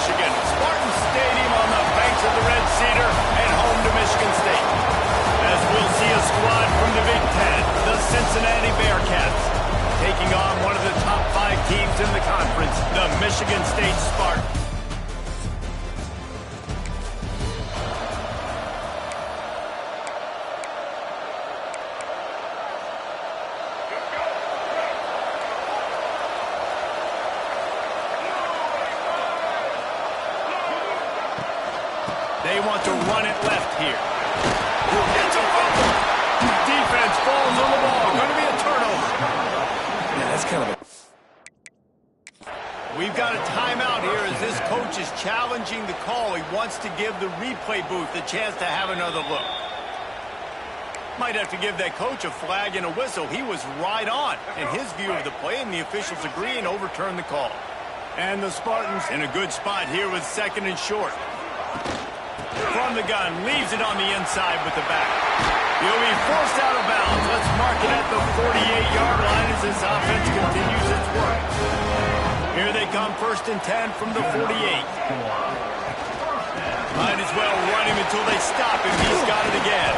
Michigan. Spartan Stadium on the banks of the Red Cedar and home to Michigan State. As we'll see a squad from the Big Ten, the Cincinnati Bearcats, taking on one of the top 5 teams in the conference, the Michigan State Spartans. They want to run it left here. It's a fumble. Defense falls on the ball. Going to be a turnover. Yeah, that's kind of a... We've got a timeout here as this coach is challenging the call. He wants to give the replay booth a chance to have another look. Might have to give that coach a flag and a whistle. He was right on in his view of the play, and the officials agree and overturn the call. And the Spartans in a good spot here with 2nd and short. From the gun, leaves it on the inside with the back. He'll be forced out of bounds. Let's mark it at the 48-yard line as this offense continues its work. Here they come, 1st and 10 from the 48. Might as well run him until they stop him. He's got it again.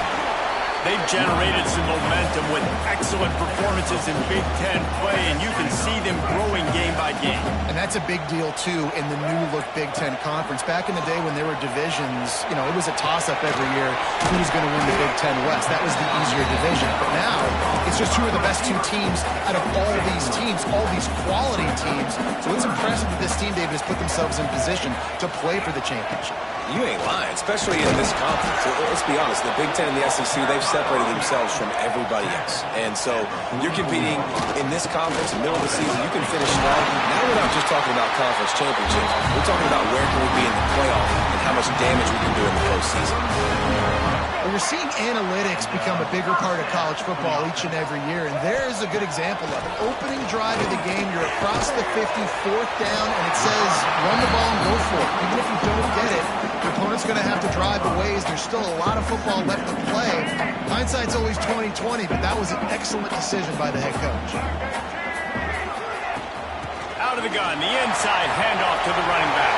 They've generated some momentum with excellent performances in Big Ten play, and you can see them growing game by game. And that's a big deal, too, in the new-look Big Ten Conference. Back in the day when there were divisions, you know, it was a toss-up every year who was going to win the Big Ten West. That was the easier division. But now, it's just who are the best 2 teams out of all these teams, all these quality teams. So it's impressive that this team, David, has put themselves in position to play for the championship. You ain't lying, especially in this conference. Let's be honest, the Big Ten and the SEC, they've separated themselves from everybody else. And so you're competing in this conference, in the middle of the season, you can finish strong. Now we're not just talking about conference championships. We're talking about where can we be in the playoff and how much damage we can do in the postseason. Well, we're seeing analytics become a bigger part of college football each and every year, and there's a good example of it. Opening drive of the game, you're across the 50, 4th down, and it says run the ball and go for it. Even if you don't get it, your opponent's going to have to drive a ways. There's still a lot of football left to play. Hindsight's always 20/20, but that was an excellent decision by the head coach. Out of the gun, the inside handoff to the running back.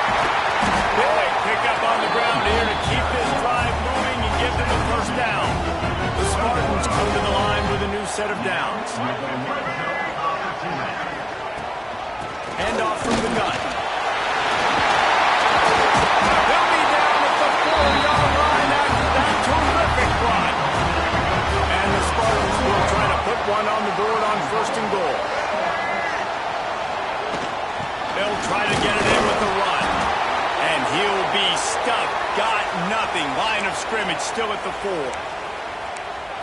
Big pickup on the ground here to keep this drive moving and give them the 1st down. The Spartans come to the line with a new set of downs. Handoff from the gun. They'll be down at the 4-yard line after that terrific run. And the Spartans will try to put one on the board on 1st and goal. They'll try to get it in with the run. And he'll be stuck. Got nothing. Line of scrimmage still at the 4.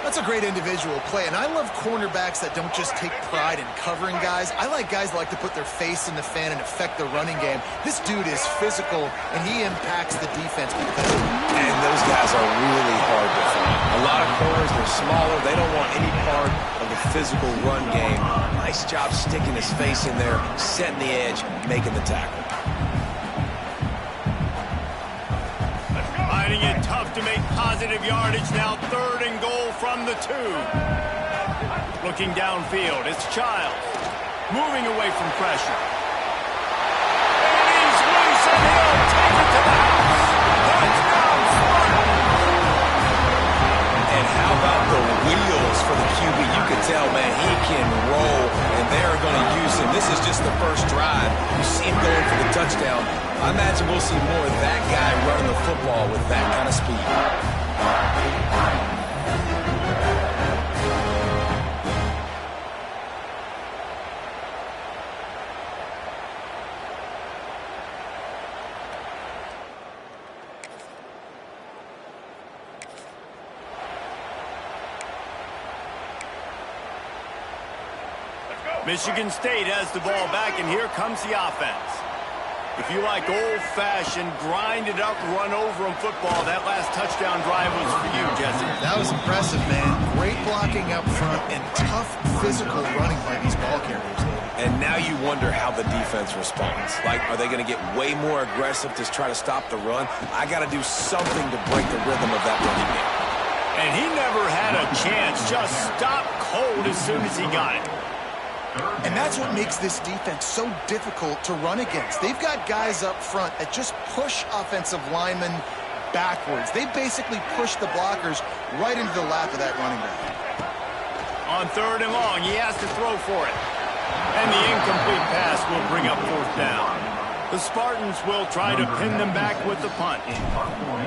That's a great individual play, and I love cornerbacks that don't just take pride in covering guys. I like guys that like to put their face in the fan and affect the running game. This dude is physical, and he impacts the defense because of it. And those guys are really hard to find. A lot of corners, they're smaller. They don't want any part of the physical run game. Nice job sticking his face in there, setting the edge, making the tackle. Finding it tough to make positive yardage now. 3rd and goal from the 2. Looking downfield, it's Childs. Moving away from pressure. And he's loose and he'll take it to the house. Touchdown, Spartans! And how about the wheels for the QB? You can tell, man, he can roll, and they're going to use him. This is just the 1st drive. You see him going for the touchdown. I imagine we'll see more of that guy running the football with that kind of speed. Michigan State has the ball back, and here comes the offense. If you like old-fashioned, grind-it-up, run-over-'em football, that last touchdown drive was for you, Jesse. That was impressive, man. Great blocking up front and tough physical running by these ball carriers. And now you wonder how the defense responds. Like, are they going to get way more aggressive to try to stop the run? I got to do something to break the rhythm of that running game. And he never had a chance. Just stopped cold as soon as he got it. And that's what makes this defense so difficult to run against. They've got guys up front that just push offensive linemen backwards. They basically push the blockers right into the lap of that running back. On 3rd and long, he has to throw for it. And the incomplete pass will bring up 4th down. The Spartans will try to pin them back with the punt.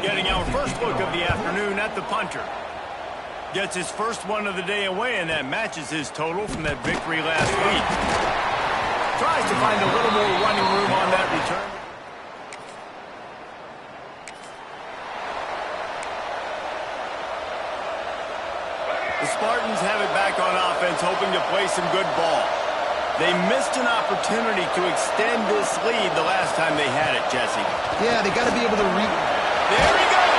Getting our first look of the afternoon at the punter. Gets his first one of the day away, and that matches his total from that victory last week. Tries to find a little more running room on that return. The Spartans have it back on offense, hoping to play some good ball. They missed an opportunity to extend this lead the last time they had it, Jesse. Yeah, they got to be able to There he goes!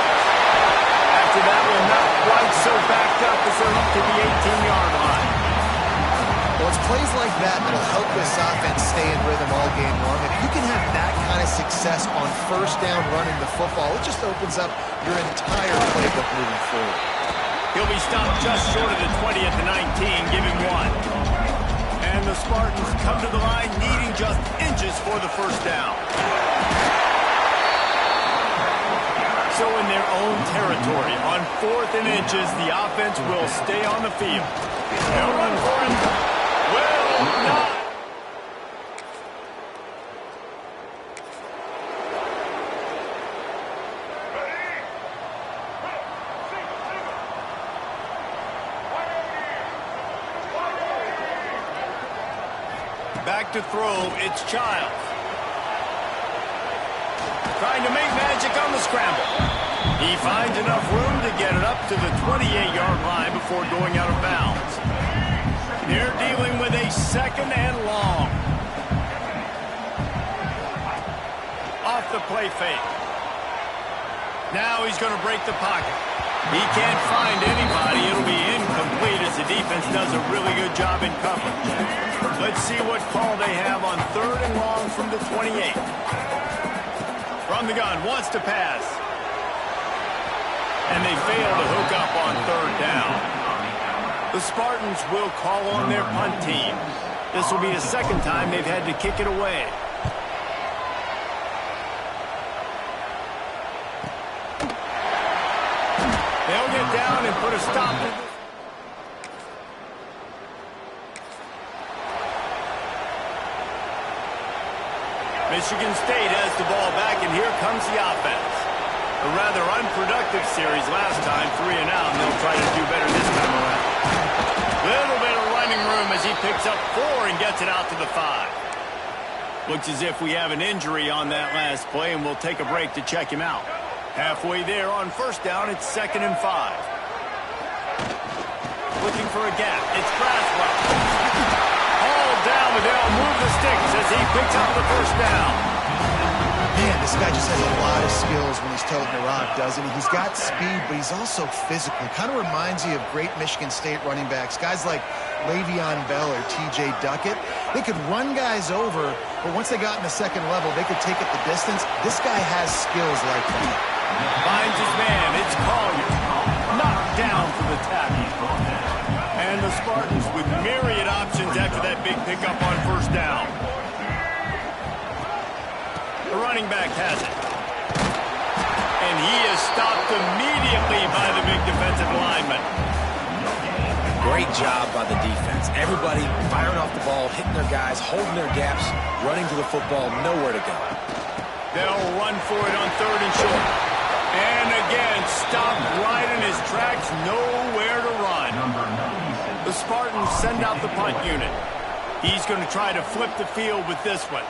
After that one, not quite so backed up as they're up to the 18-yard line. Well, it's plays like that that'll help this offense stay in rhythm all game long. If you can have that kind of success on 1st down running the football, it just opens up your entire playbook moving forward. He'll be stopped just short of the 20 at the 19, give him 1. And the Spartans come to the line needing just inches for the 1st down. So in their own territory, on 4th and inches, the offense will stay on the field. They'll run for him. Well, not. Back to throw, it's Childs. Trying to make magic on the scramble. He finds enough room to get it up to the 28-yard line before going out of bounds. They're dealing with a 2nd and long. Off the play fake. Now he's going to break the pocket. He can't find anybody. It'll be incomplete as the defense does a really good job in coverage. Let's see what call they have on 3rd and long from the 28. From the gun, wants to pass. And they fail to hook up on 3rd down. The Spartans will call on their punt team. This will be the 2nd time they've had to kick it away. They'll get down and put a stop to this. Michigan State has the ball back, and here comes the offense. A rather unproductive series last time, 3 and out, and they'll try to do better this time around. Little bit of running room as he picks up 4 and gets it out to the 5. Looks as if we have an injury on that last play, and we'll take a break to check him out. Halfway there on 1st down, it's 2nd and 5. Looking for a gap, it's Braswell. Hauled down, but they'll move the sticks as he picks up the 1st down. Man, this guy just has a lot of skills when he's toting the rock, doesn't he? He's got speed, but he's also physical. Kind of reminds you of great Michigan State running backs. Guys like Le'Veon Bell or T.J. Duckett. They could run guys over, but once they got in the 2nd level, they could take it the distance. This guy has skills like that. Finds his man. It's Collier. Knocked down for the tackle. And the Spartans with myriad options after that big pickup on 1st down. The running back has it. And he is stopped immediately by the big defensive lineman. Great job by the defense. Everybody firing off the ball, hitting their guys, holding their gaps, running to the football, nowhere to go. They'll run for it on 3rd and short. And again, stopped right in his tracks, nowhere to run. The Spartans send out the punt unit. He's going to try to flip the field with this one.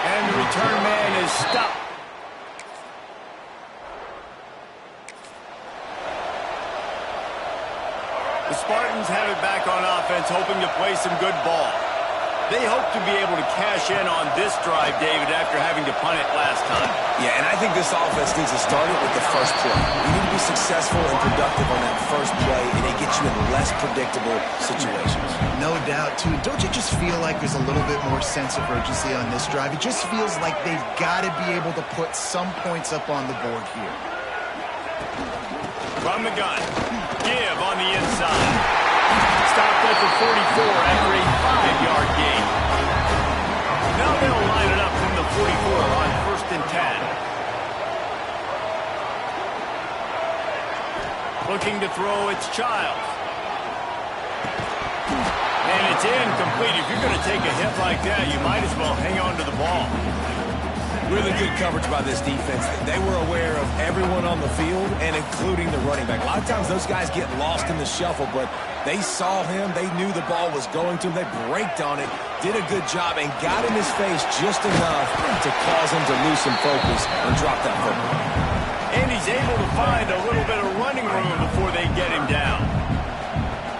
And the return man is stopped. The Spartans have it back on offense, hoping to play some good ball. They hope to be able to cash in on this drive, David, after having to punt it last time. Yeah, and I think this offense needs to start it with the first play. You need to be successful and productive on that first play, and it gets you in less predictable situations. No doubt, too. Don't you just feel like there's a little bit more sense of urgency on this drive? It just feels like they've got to be able to put some points up on the board here. From the gun. Give on the inside. stopped at the 44 after a 5-yard gain. Now they'll line it up from the 44 on 1st and 10. Looking to throw, it's Childs. And it's incomplete. If you're going to take a hit like that, you might as well hang on to the ball. Really good coverage by this defense. They were aware of everyone on the field, and including the running back. A lot of times those guys get lost in the shuffle, but they saw him. They knew the ball was going to him. They braked on it, did a good job, and got in his face just enough to cause him to lose some focus and drop that football. And he's able to find a little bit of running room before they get him down.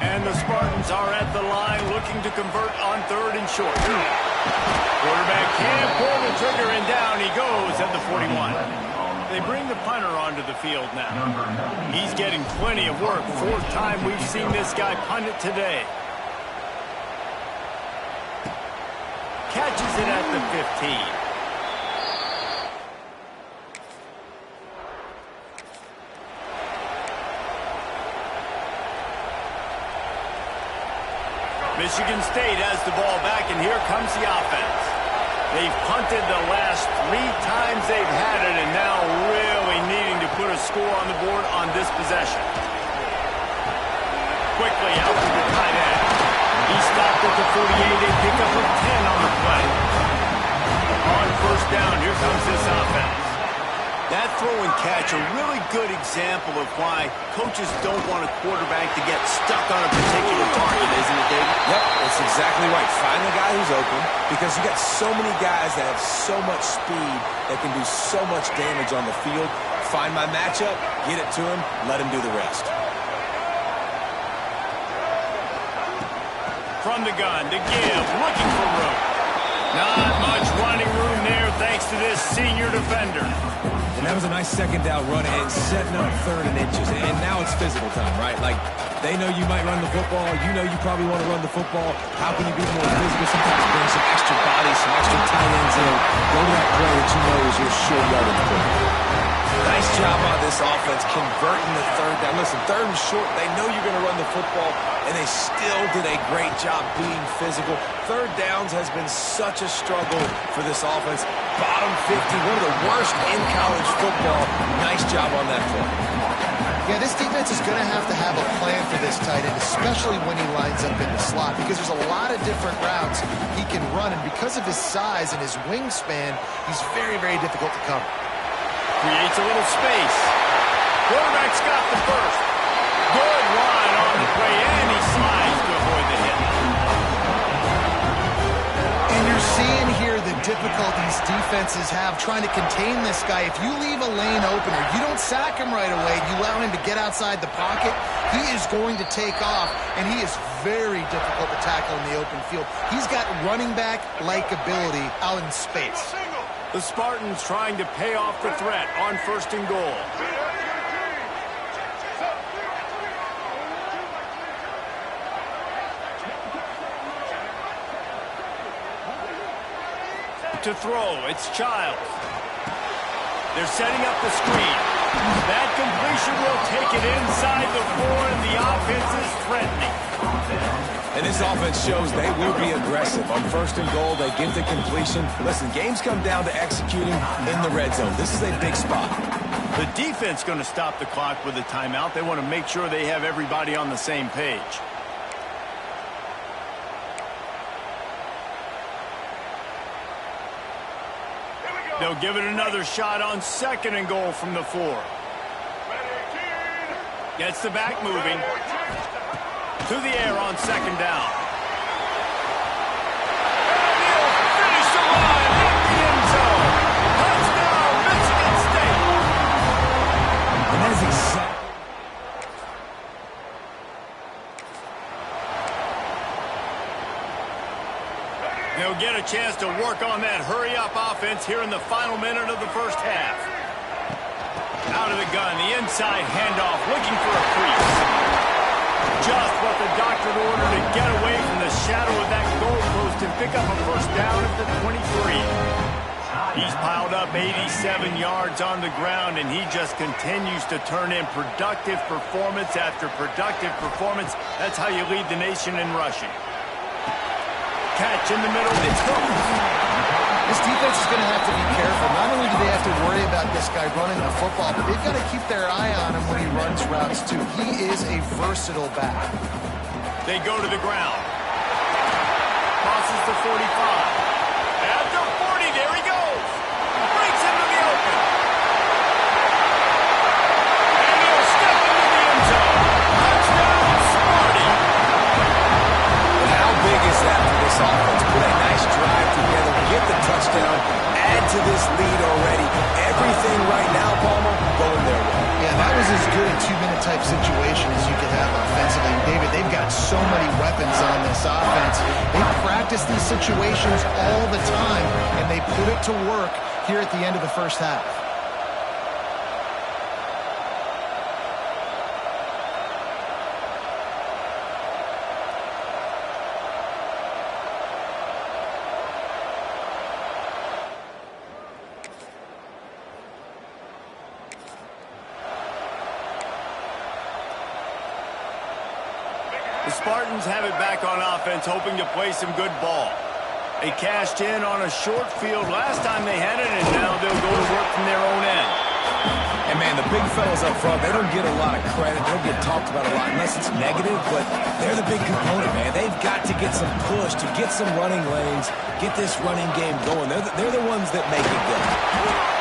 And the Spartans are at the line looking to convert on 3rd and short. Quarterback can't pull the trigger, and down he goes at the 41. They bring the punter onto the field now. He's getting plenty of work. 4th time we've seen this guy punt it today. Catches it at the 15. Michigan State has the ball back, and here comes the offense. They've punted the last 3 times they've had it, and now really needing to put a score on the board on this possession. Quickly out to the tight end. He stopped at the 48. They pick up a 10 on the play. On 1st down, here comes this offense. That throw and catch, a really good example of why coaches don't want a quarterback to get stuck on a particular target, isn't it, David? Yep, that's exactly right. Find the guy who's open, because you got so many guys that have so much speed that can do so much damage on the field. Find my matchup, get it to him, let him do the rest. From the gun, to give, looking for room. Not much running room there thanks to this senior defender. And that was a nice 2nd down run and setting up 3rd and inches. And now it's physical time, right? Like, they know you might run the football. You know you probably want to run the football. How can you be more physical? Sometimes bring some extra bodies, some extra tight ends in. Go to that play that you know is your short yardage play. Nice job on this offense converting the 3rd down. Listen, 3rd and short, they know you're going to run the football, and they still did a great job being physical. 3rd downs has been such a struggle for this offense. Bottom 50, one of the worst in college football. Nice job on that play. Yeah, this defense is going to have a plan for this tight end, especially when he lines up in the slot, because there's a lot of different routes he can run, and because of his size and his wingspan, he's very, very difficult to cover. Creates a little space. Quarterback's got the first. Good line on the play, and he slides to avoid the hit. And you're seeing here the difficulties defenses have trying to contain this guy. If you leave a lane open or you don't sack him right away, you allow him to get outside the pocket, he is going to take off, and he is very difficult to tackle in the open field. He's got running back-like ability out in space. The Spartans trying to pay off the threat on 1st and goal. To throw, it's Childs. They're setting up the screen. That completion will take it inside the 4, and the offense is threatening. And this offense shows they will be aggressive. On 1st and goal, they get the completion. Listen, games come down to executing in the red zone. This is a big spot. The defense going to stop the clock with a timeout. They want to make sure they have everybody on the same page. They'll give it another shot on 2nd and goal from the 4. Gets the back moving. To the air on 2nd down. And he'll finish the line at the end zone. Touchdown, Michigan State. And that is exactly. They'll get a chance to work on that hurry-up offense here in the final minute of the 1st half. Out of the gun, the inside handoff, looking for a crease. Just what the doctor ordered to get away from the shadow of that goalpost and pick up a 1st down at the 23. He's piled up 87 yards on the ground, and he just continues to turn in productive performance after productive performance. That's how you lead the nation in rushing. Catch in the middle. It's hooked. This defense is going to have to be careful. Not only do they have to worry about this guy running the football, but they've got to keep their eye on him when he runs routes, too. He is a versatile back. They go to the ground. Crosses the 45. At the 40, there he goes. Breaks into the open. And he'll step into the end zone. Touchdown, Sparty. But how big is that for this offense? Put a nice drive together, get the touchdown, add to this lead already. Everything right now, Palmer, going their way. Yeah, that was as good a two-minute type situation as you could have offensively. David, they've got so many weapons on this offense. They practice these situations all the time, and they put it to work here at the end of the first half. The Spartans have it back on offense, hoping to play some good ball. They cashed in on a short field last time they had it, and now they'll go to work from their own end. And, man, the big fellas up front, they don't get a lot of credit. They don't get talked about a lot unless it's negative, but they're the big component, man. They've got to get some push, to get some running lanes, get this running game going. They're the ones that make it go.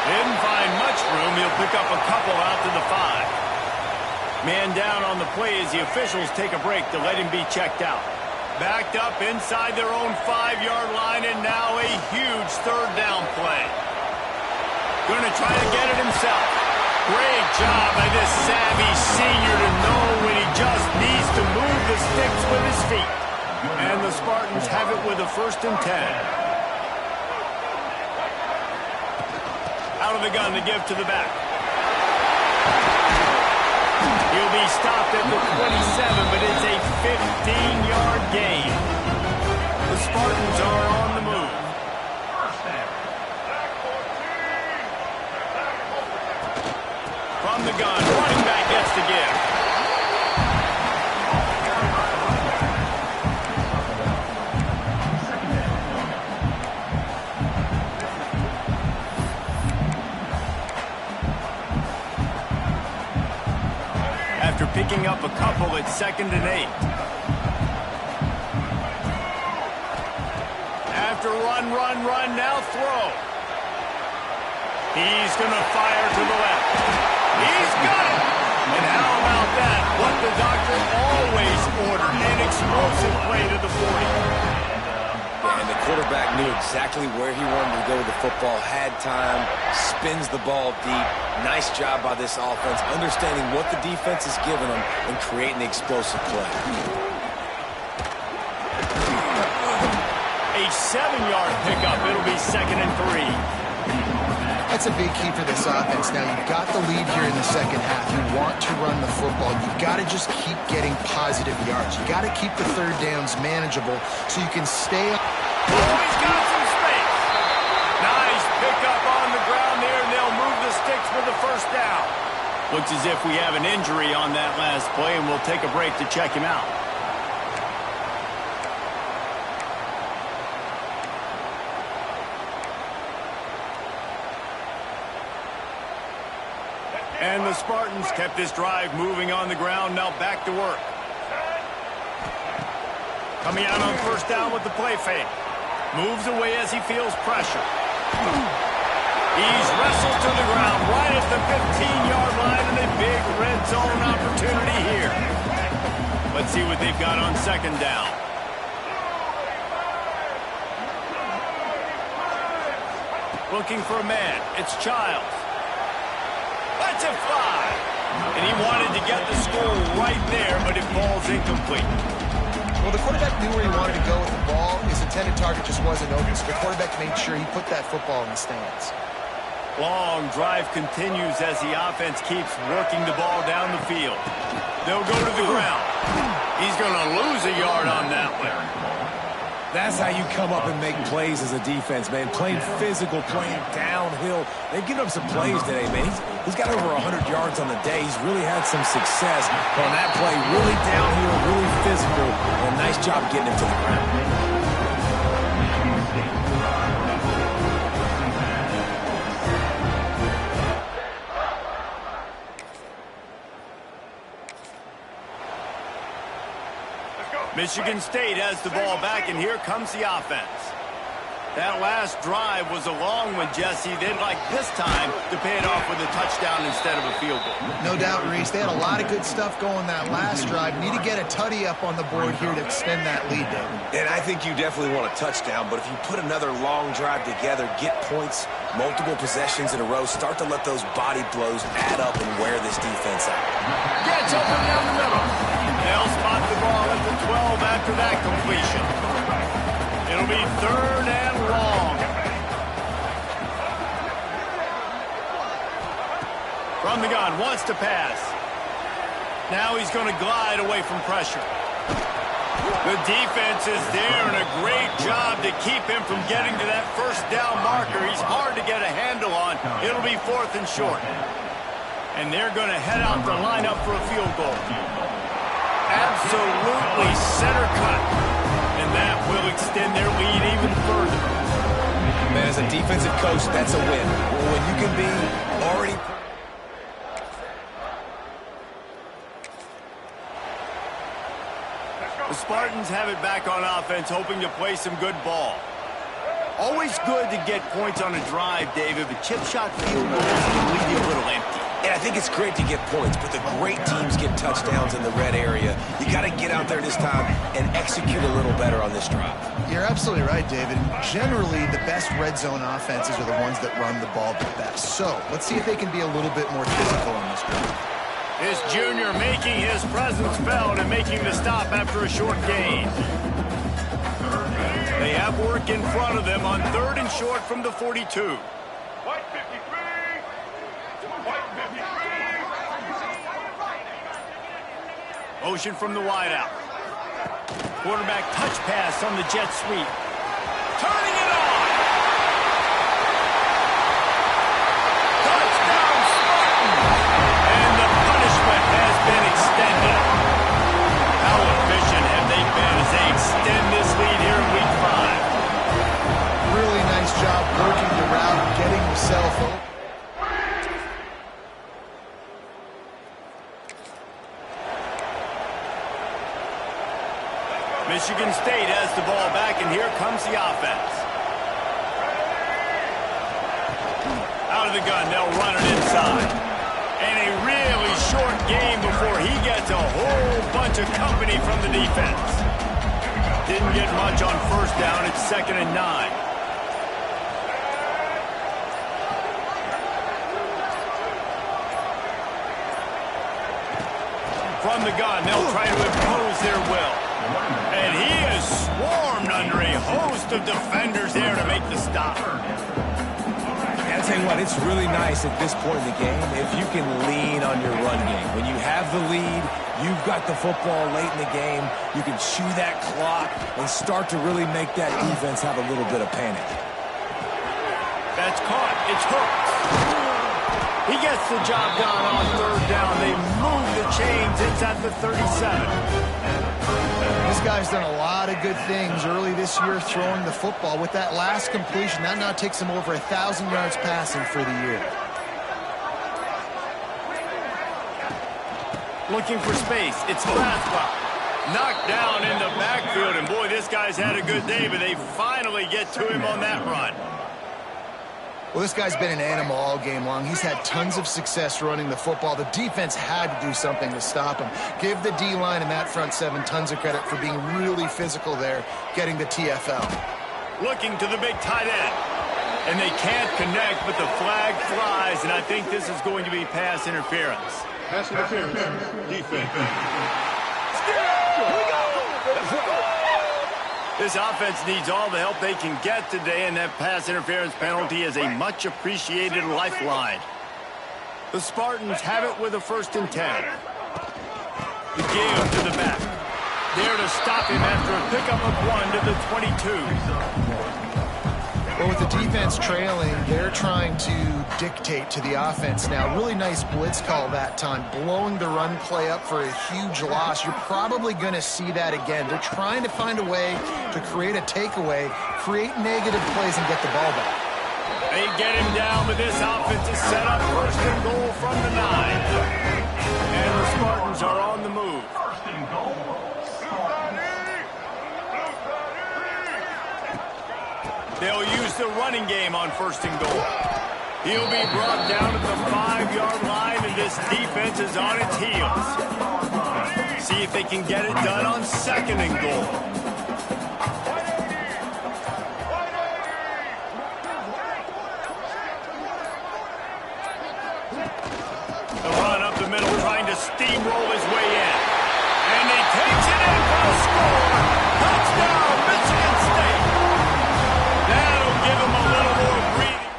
Didn't find much room. He'll pick up a couple out to the 5. Man down on the play as the officials take a break to let him be checked out. Backed up inside their own 5-yard line, and now a huge third down play. Going to try to get it himself. Great job by this savvy senior to know when he just needs to move the sticks with his feet. And the Spartans have it with a 1st and 10. Out of the gun to give to the back. He'll be stopped at the 27, but it's a 15-yard gain. The Spartans are on the move. From the gun, running back gets to give. After picking up a couple at 2nd and 8. After run, now throw. He's going to fire to the left. He's got it! And how about that? What the doctor always ordered, an explosive play to the 40. And the quarterback knew exactly where he wanted to go with the football, had time, spins the ball deep. Nice job by this offense, understanding what the defense is giving them and creating the explosive play. A 7-yard pickup. It'll be 2nd and 3. That's a big key for this offense. Now, you've got the lead here in the second half. You want to run the football. You've got to just keep getting positive yards. You've got to keep the third downs manageable so you can stay up. Oh, he's got some space. Nice pickup on the ground there, and they'll move the sticks for the 1st down. Looks as if we have an injury on that last play, and we'll take a break to check him out. And the Spartans kept this drive moving on the ground, now back to work. Coming out on 1st down with the play fake. Moves away as he feels pressure. He's wrestled to the ground right at the 15-yard line, and a big red zone opportunity here. Let's see what they've got on 2nd down. Looking for a man. It's Childs. Let's it fly. And he wanted to get the score right there, but it falls incomplete. Well, the quarterback knew where he wanted to go with the ball. His intended target just wasn't open, so the quarterback made sure he put that football in the stands. Long drive continues as the offense keeps working the ball down the field. They'll go to the ground. He's going to lose a yard on that one. That's how you come up and make plays as a defense, man. Playing physical, playing downhill. They've given up some plays today, man. He's got over 100 yards on the day. He's really had some success on that play. Really downhill, really physical, and a nice job getting him to the ground. Michigan State has the ball back, and here comes the offense. That last drive was a long one, Jesse. They'd like this time to pay it off with a touchdown instead of a field goal. No doubt, Reese. They had a lot of good stuff going that last drive. Need to get a tutty up on the board here to extend that lead, David. And I think you definitely want a touchdown, but if you put another long drive together, get points, multiple possessions in a row, start to let those body blows add up and wear this defense out. Gets open down the middle. They'll spot the ball at the 12 after that completion. It'll be 3rd and long. From the gun, wants to pass. Now he's going to glide away from pressure. The defense is there, and a great job to keep him from getting to that first down marker. He's hard to get a handle on. It'll be 4th and short. And they're going to head out the lineup for a field goal. Absolutely center cut. And that will extend their lead even further. Man, as a defensive coach, that's a win. When you can be already... The Spartans have it back on offense, hoping to play some good ball. Always good to get points on a drive, David, but chip shot field goals can leave you a little empty. And I think it's great to get points, but the great teams get touchdowns in the red area. You got to get out there this time and execute a little better on this drive. You're absolutely right, David. Generally, the best red zone offenses are the ones that run the ball the best. So let's see if they can be a little bit more physical on this drive. This junior making his presence felt and making the stop after a short gain. They have work in front of them on 3rd and short from the 42. Motion from the wideout. Quarterback touch pass on the jet sweep. Turning it on! Touchdown Spartans! And the punishment has been extended. How efficient have they been as they extend this lead here in Week 5? Really nice job working the route, getting himself open. Michigan State has the ball back, and here comes the offense. Out of the gun, they'll run it inside. And a really short game before he gets a whole bunch of company from the defense. Didn't get much on 1st down. It's 2nd and 9. From the gun, they'll try to impose their will. And he is swarmed under a host of defenders there to make the stop. I'll tell you what, it's really nice at this point in the game if you can lean on your run game. When you have the lead, you've got the football late in the game, you can chew that clock and start to really make that defense have a little bit of panic. That's caught. It's hooked. He gets the job done on 3rd down. They move the chains inside the 37. This guy's done a lot of good things early this year throwing the football. With that last completion, that now takes him over 1,000 yards passing for the year. Looking for space. It's Laswell. Knocked down in the backfield, and boy, this guy's had a good day, but they finally get to him on that run. Well, this guy's been an animal all game long. He's had tons of success running the football. The defense had to do something to stop him. Give the D-line and that front 7 tons of credit for being really physical there, getting the TFL. Looking to the big tight end. And they can't connect, but the flag flies, and I think this is going to be pass interference. Pass interference. Defense. This offense needs all the help they can get today, and that pass interference penalty is a much-appreciated lifeline. The Spartans have it with a 1st and 10. The give to the back. There to stop him after a pickup of 1 to the 22. Well, with the defense trailing, they're trying to dictate to the offense now. Really nice blitz call that time, blowing the run play up for a huge loss. You're probably going to see that again. They're trying to find a way to create a takeaway, create negative plays, and get the ball back. They get him down, but this offense is set up 1st and goal from the 9. And the Spartans are on the move. They'll use the running game on 1st and goal. He'll be brought down at the 5-yard line, and this defense is on its heels. See if they can get it done on 2nd and goal. The run up the middle, trying to steamroll his way in. And he takes it in for a score. Touchdown, Michigan State. That'll give him a little more breathing.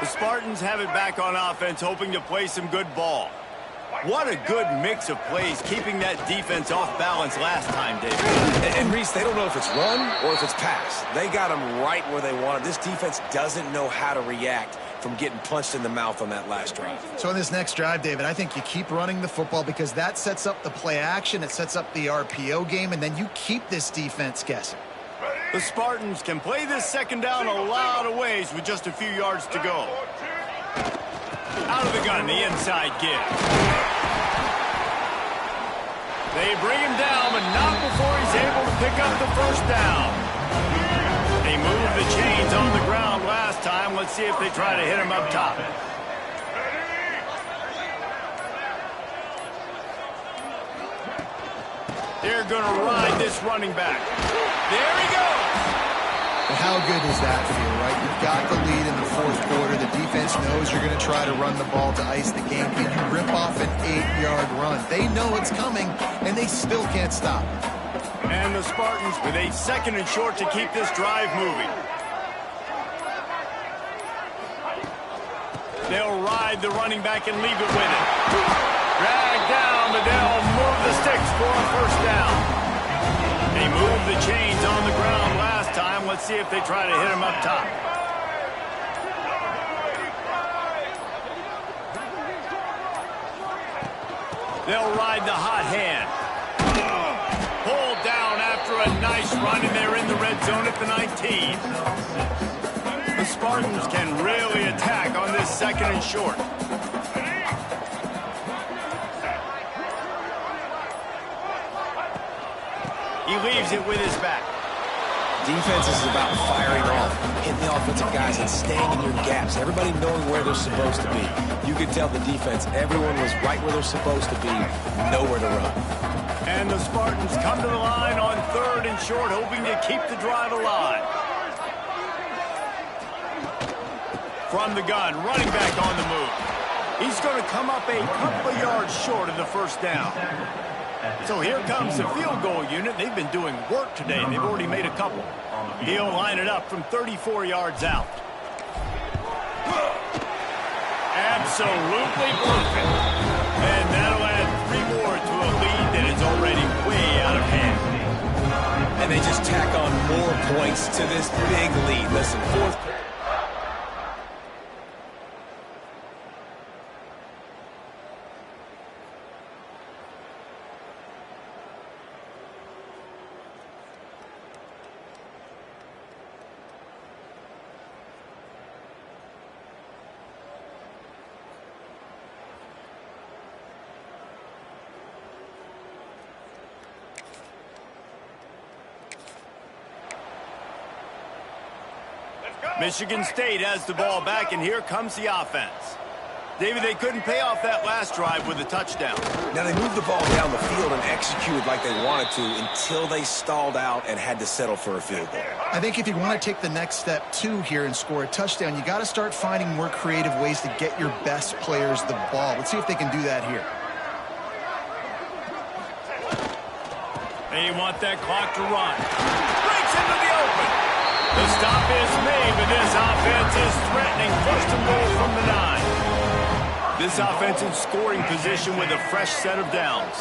The Spartans have it back on offense, hoping to play some good ball. What a good mix of plays, keeping that defense off balance last time, David. And Reese, they don't know if it's run or if it's pass. They got them right where they want it. This defense doesn't know how to react from getting punched in the mouth on that last drive. So in this next drive, David, I think you keep running the football because that sets up the play action, it sets up the RPO game, and then you keep this defense guessing. The Spartans can play this 2nd down a lot of ways with just a few yards to go. Out of the gun, the inside give. They bring him down, but not before he's able to pick up the 1st down. They moved the chains on the ground last time. Let's see if they try to hit him up top. They're going to ride this running back. There he goes. But how good does that feel, right? You've got the lead in the 4th quarter. The defense knows you're going to try to run the ball to ice the game. And you rip off an 8-yard run. They know it's coming, and they still can't stop it. And the Spartans with a 2nd and short to keep this drive moving. They'll ride the running back and leave it with it. Drag down, but they'll move the sticks for a 1st down. They moved the chains on the ground last time. Let's see if they try to hit him up top. They'll ride the hot hand. Pulled down after a nice run, and they're in the red zone at the 19. The Spartans can really attack on this 2nd and short. He leaves it with his back. Defense is about firing off, hitting the offensive guys, and staying in your gaps. Everybody knowing where they're supposed to be. You could tell the defense, everyone was right where they're supposed to be, nowhere to run. And the Spartans come to the line on 3rd and short, hoping to keep the drive alive. From the gun, running back on the move. He's going to come up a couple of yards short of the 1st down. So here comes the field goal unit. They've been doing work today. They've already made a couple. He'll line it up from 34 yards out. Absolutely perfect. And that'll add 3 more to a lead that is already way out of hand. And they just tack on more points to this big lead. Listen, 4th. Michigan State has the ball back, and here comes the offense. David, they couldn't pay off that last drive with a touchdown. Now, they moved the ball down the field and executed like they wanted to until they stalled out and had to settle for a field goal. I think if you want to take the next step, too, here and score a touchdown, you got to start finding more creative ways to get your best players the ball. Let's see if they can do that here. They want that clock to run. Breaks into the open. The stop is made, but this offense is threatening. First and goal from the 9. This offense in scoring position with a fresh set of downs.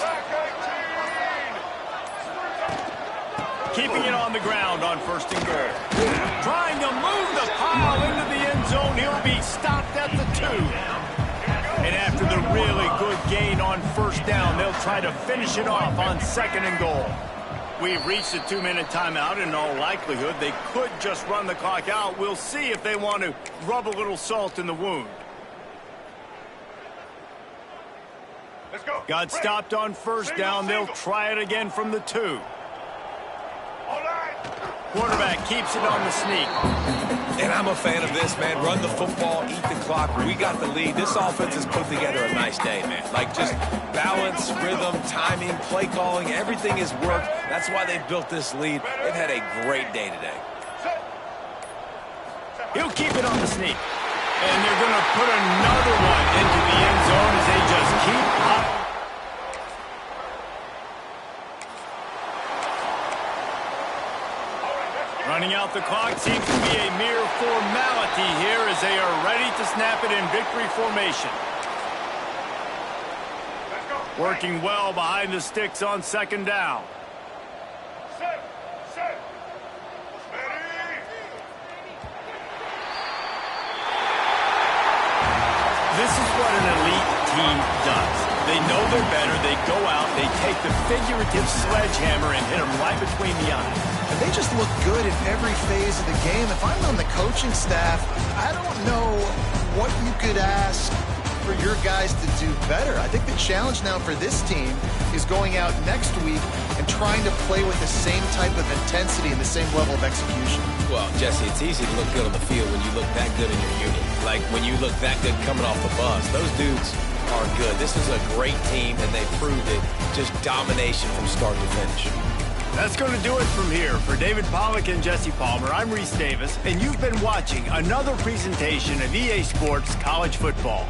Keeping it on the ground on first and goal. Trying to move the pile into the end zone. He'll be stopped at the 2. And after the really good gain on first down, they'll try to finish it off on second and goal. We've reached a 2-minute timeout. In all likelihood, they could just run the clock out. We'll see if they want to rub a little salt in the wound. Let's go. Got stopped on first down. They'll try it again from the 2. Quarterback keeps it on the sneak. And I'm a fan of this, man. Run the football, eat the clock. We got the lead. This offense has put together a nice day, man. Like, just balance, rhythm, timing, play calling, everything has worked. That's why they've built this lead. They've had a great day today. He'll keep it on the sneak. And they're going to put another one into the end zone as they just keep up. Running out the clock seems to be a mere formality here as they are ready to snap it in victory formation. Working well behind the sticks on second down. This is what an elite team does. They know they're better. They go out, they take the figurative sledgehammer and hit them right between the eyes. And they just look good in every phase of the game. If I'm on the coaching staff, I don't know what you could ask for your guys to do better. I think the challenge now for this team is going out next week and trying to play with the same type of intensity and the same level of execution. Well, Jesse, it's easy to look good on the field when you look that good in your unit. Like when you look that good coming off the bus. Those dudes are good. This is a great team, and they proved it. Just domination from start to finish. That's going to do it from here. For David Pollack and Jesse Palmer, I'm Reese Davis, and you've been watching another presentation of EA Sports College Football.